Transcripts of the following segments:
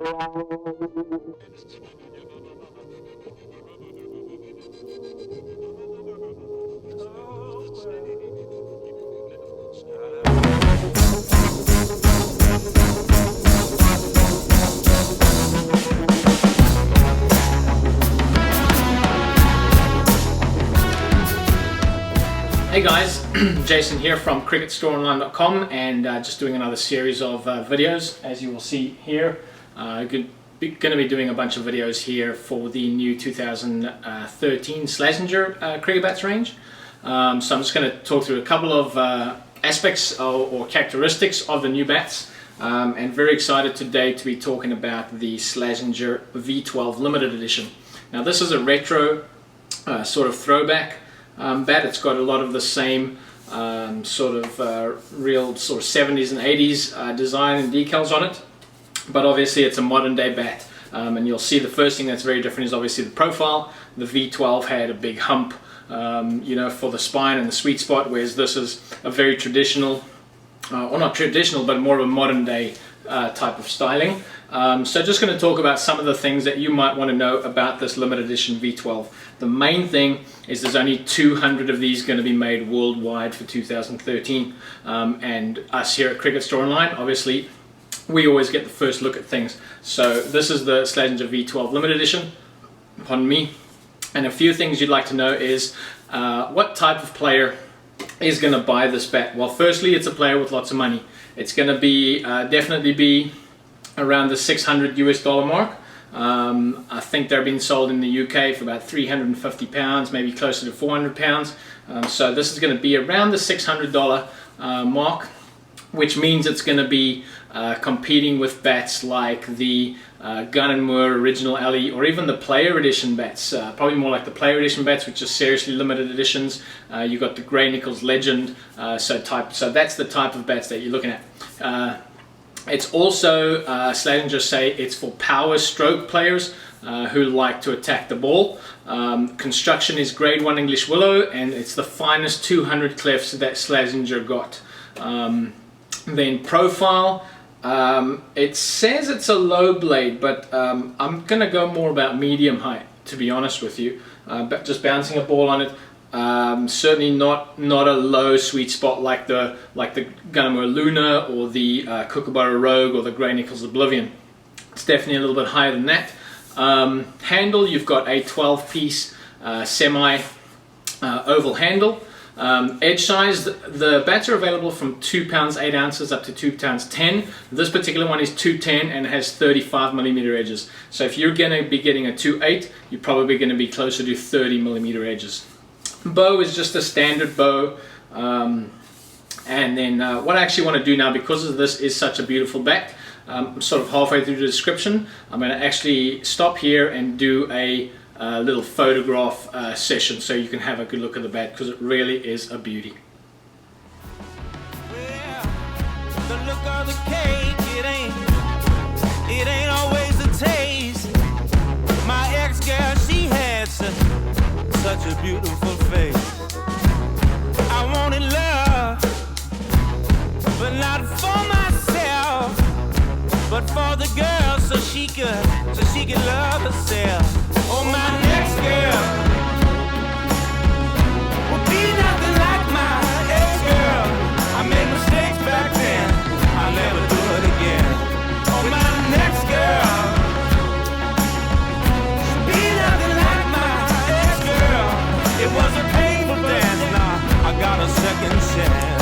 Hey guys, Jason here from cricketstoreonline.com, and just doing another series of videos. As you will see here, going to be doing a bunch of videos here for the new 2013 Slazenger cricket bats range. So I'm just going to talk through a couple of aspects or characteristics of the new bats, and very excited today to be talking about the Slazenger V12 limited edition. Now this is a retro sort of throwback bat. It's got a lot of the same real sort of 70s and 80s design and decals on it, but obviously it's a modern day bat, and you'll see the first thing that's very different is obviously the profile. The V12 had a big hump, you know, for the spine and the sweet spot, whereas this is a very traditional, or not traditional, but more of a modern day type of styling. So just going to talk about some of the things that you might want to know about this limited edition V12. The main thing is there's only 200 of these going to be made worldwide for 2013, and us here at Cricket Store Online, obviously we always get the first look at things. So this is the Slazenger V12 limited edition, pardon me, and a few things you'd like to know is what type of player is going to buy this bat. Well, firstly, it's a player with lots of money. It's going to be definitely be around the $600 US mark. I think they're being sold in the UK for about £350, maybe closer to £400. So this is going to be around the $600 mark, which means it's going to be competing with bats like the Gun & Moore Original LE, or even the Player Edition bats. Probably more like the Player Edition bats, which are seriously limited editions. You've got the Gray Nichols Legend, so that's the type of bats that you're looking at. It's also, Slazenger say, it's for power stroke players who like to attack the ball. Construction is grade 1 English willow, and it's the finest 200 clefs that Slazenger got. Then profile, it says it's a low blade, but I'm going to go more about medium height, to be honest with you. But just bouncing a ball on it. Certainly not a low sweet spot like the Gun & Moore Luna or the Kookaburra Rogue or the Gray Nichols Oblivion. It's definitely a little bit higher than that. Handle, you've got a 12-piece semi oval handle. Edge size, the bats are available from 2 pounds 8 ounces up to 2 pounds 10. This particular one is 210 and has 35mm edges. So if you're going to be getting a 2.8, you're probably going to be closer to 30mm edges. Bow is just a standard bow, and then what I actually want to do now, because this is such a beautiful bat, I'm sort of halfway through the description. I'm going to actually stop here and do a little photograph session so you can have a good look at the bat, because it really is a beauty. Well, the look of the cake, it ain't always the taste. My ex-girl, she had such a beautiful face. I wanted love, but not for myself, but for the girl, so she could love herself. Oh, my next girl will be nothing like my ex-girl. I made mistakes back then, I'll never do it again. Oh, my next girl will be nothing like my ex-girl. It was a painful dance, now I got a second chance.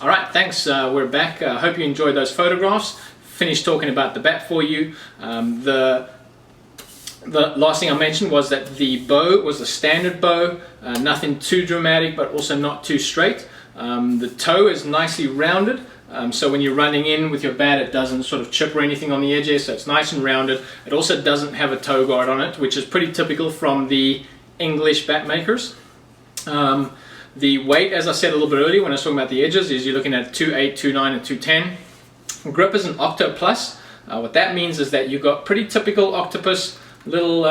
Alright, thanks, we're back. I hope you enjoyed those photographs. Finished talking about the bat for you. The last thing I mentioned was that the bow was a standard bow, nothing too dramatic but also not too straight. The toe is nicely rounded, So when you're running in with your bat, it doesn't sort of chip or anything on the edges, so it's nice and rounded. It also doesn't have a toe guard on it, which is pretty typical from the English bat makers. The weight, as I said a little bit earlier when I was talking about the edges, is you're looking at 2.8, 2.9 and 2.10. Grip is an Octo Plus. What that means is that you've got pretty typical octopus little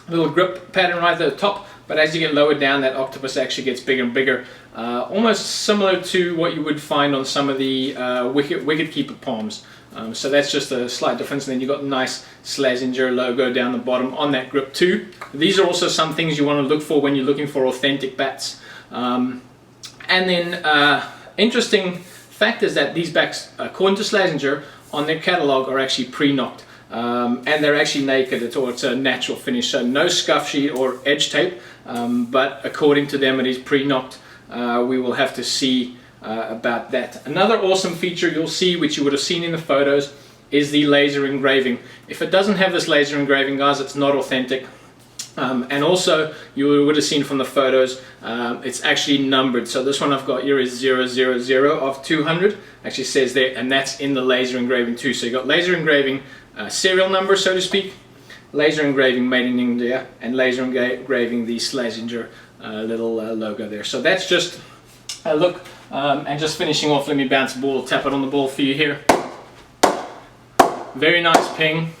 grip pattern right at the top, but as you get lower down, that octopus actually gets bigger and bigger, almost similar to what you would find on some of the wicket keeper palms. So that's just a slight difference. And then you've got the nice Slazenger logo down the bottom on that grip too. These are also some things you want to look for when you're looking for authentic bats. And then interesting fact is that these bats, according to Slazenger, on their catalog are actually pre-knocked. And they're actually naked, it's a natural finish, so no scuff sheet or edge tape, but according to them it is pre-knocked. We will have to see about that. Another awesome feature you'll see, which you would have seen in the photos, is the laser engraving. If it doesn't have this laser engraving, guys, it's not authentic. And also, you would have seen from the photos, it's actually numbered. So this one I've got here is 000 of 200. Actually says there, and that's in the laser engraving too. So you've got laser engraving serial number, so to speak, laser engraving made in India, and laser engraving the Slazenger little logo there. So that's just a look. And just finishing off, let me bounce the ball, tap it on the ball for you here. Very nice ping.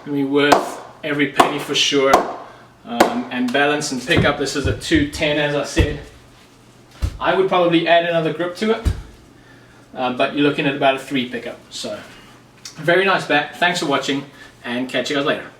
Gonna be worth every penny for sure. And balance and pickup, this is a 210 as I said. I would probably add another grip to it, but you're looking at about a 3 pickup. So very nice bat. Thanks for watching, and catch you guys later.